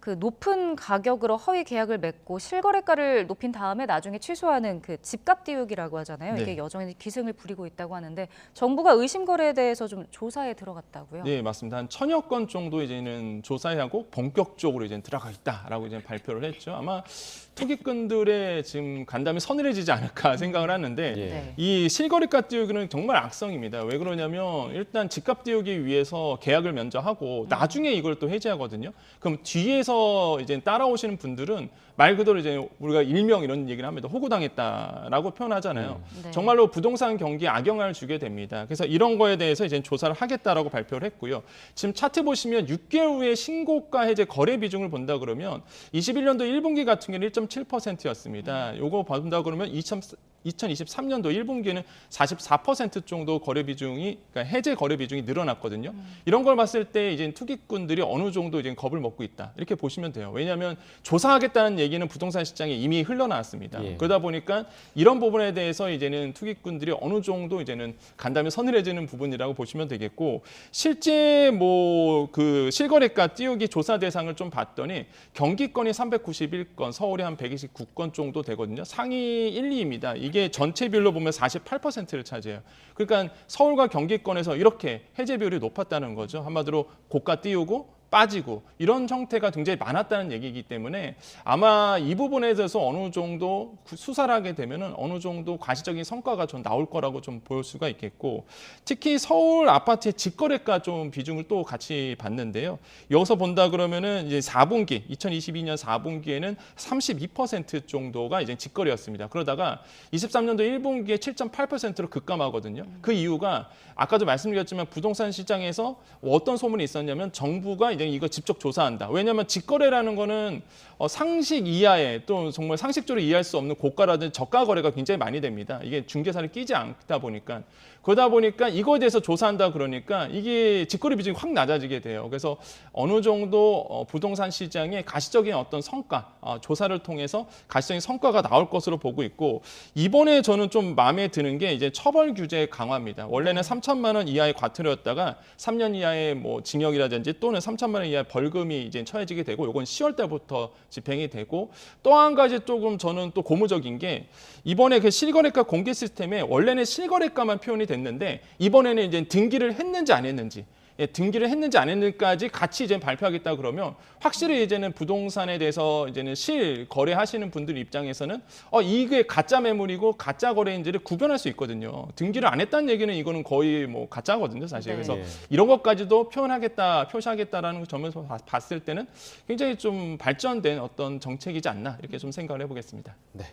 그 높은 가격으로 허위 계약을 맺고 실거래가를 높인 다음에 나중에 취소하는 그 집값 띄우기라고 하잖아요. 네. 이게 여전히 기승을 부리고 있다고 하는데 정부가 의심 거래에 대해서 좀 조사에 들어갔다고요? 네, 맞습니다. 한 1000여 건 정도 이제는 조사하고 본격적으로 이제 들어가 있다라고 이제 발표를 했죠. 아마 투기꾼들의 지금 간담이 서늘해지지 않을까 생각을 하는데 네. 이 실거래가 띄우기는 정말 악성입니다. 왜 그러냐면 일단 집값 띄우기 위해서 계약을 먼저 하고 나중에 이걸 또 해지하거든요. 그럼 뒤에서 이제 따라오시는 분들은 말 그대로 이제 우리가 일명 이런 얘기를 합니다. 호구당했다라고 표현하잖아요. 네. 정말로 부동산 경기에 악영향을 주게 됩니다. 그래서 이런 거에 대해서 이제 조사를 하겠다라고 발표를 했고요. 지금 차트 보시면 6개월 후에 신고가 해제 거래 비중을 본다 그러면 21년도 1분기 같은 경우는 1.7%였습니다. 요거 본다 그러면 2023년도 1분기에는 44% 정도 거래 비중이, 그러니까 해제 거래 비중이 늘어났거든요. 이런 걸 봤을 때 이제 투기꾼들이 어느 정도 이제 겁을 먹고 있다. 이렇게 보시면 돼요. 왜냐하면 조사하겠다는 얘기는 부동산 시장에 이미 흘러나왔습니다. 예. 그러다 보니까 이런 부분에 대해서 이제는 투기꾼들이 어느 정도 이제는 간담이 서늘해지는 부분이라고 보시면 되겠고, 실제 뭐 그 실거래가 띄우기 조사 대상을 좀 봤더니 경기권이 391건, 서울이 한 129건 정도 되거든요. 상위 1, 2입니다. 이게 전체 비율로 보면 48%를 차지해요. 그러니까 서울과 경기권에서 이렇게 해제 비율이 높았다는 거죠. 한마디로 고가 띄우고 빠지고 이런 형태가 굉장히 많았다는 얘기이기 때문에 아마 이 부분에 대해서 어느 정도 수사를 하게 되면은 어느 정도 과시적인 성과가 좀 나올 거라고 좀 보일 수가 있겠고, 특히 서울 아파트의 직거래가 좀 비중을 또 같이 봤는데요. 여기서 본다 그러면은 이제 4분기 2022년 4분기에는 32% 정도가 이제 직거래였습니다. 그러다가 23년도 1분기에 7.8%로 급감하거든요. 그 이유가 아까도 말씀드렸지만 부동산 시장에서 어떤 소문이 있었냐면 정부가 이제 이거 직접 조사한다. 왜냐하면 직거래라는 거는 상식 이하의, 또 정말 상식적으로 이해할 수 없는 고가라든지 저가 거래가 굉장히 많이 됩니다. 이게 중개사를 끼지 않다 보니까. 그러다 보니까 이거에 대해서 조사한다 그러니까 이게 직거래 비중이 확 낮아지게 돼요. 그래서 어느 정도 부동산 시장의 가시적인 어떤 성과, 조사를 통해서 가시적인 성과가 나올 것으로 보고 있고, 이번에 저는 좀 마음에 드는 게 이제 처벌 규제 강화입니다. 원래는 3천만 원 이하의 과태료였다가 3년 이하의 뭐 징역이라든지 또는 3천만 원 이하의 벌금이 이제 처해지게 되고, 요건 10월 달부터 집행이 되고, 또 한 가지 조금 저는 또 고무적인 게 이번에 그 실거래가 공개 시스템에 원래는 실거래가만 표현이 됐는데 이번에는 이제 등기를 했는지 안 했는지, 등기를 했는지 안 했는지까지 같이 이제 발표하겠다 그러면 확실히 이제는 부동산에 대해서 이제는 실거래하시는 분들 입장에서는 이게 가짜 매물이고 가짜 거래인지를 구별할 수 있거든요. 등기를 안 했다는 얘기는 이거는 거의 뭐 가짜거든요, 사실. 네. 그래서 예. 이런 것까지도 표시하겠다라는 점에서 봤을 때는 굉장히 좀 발전된 어떤 정책이지 않나 이렇게 좀 생각을 해보겠습니다. 네.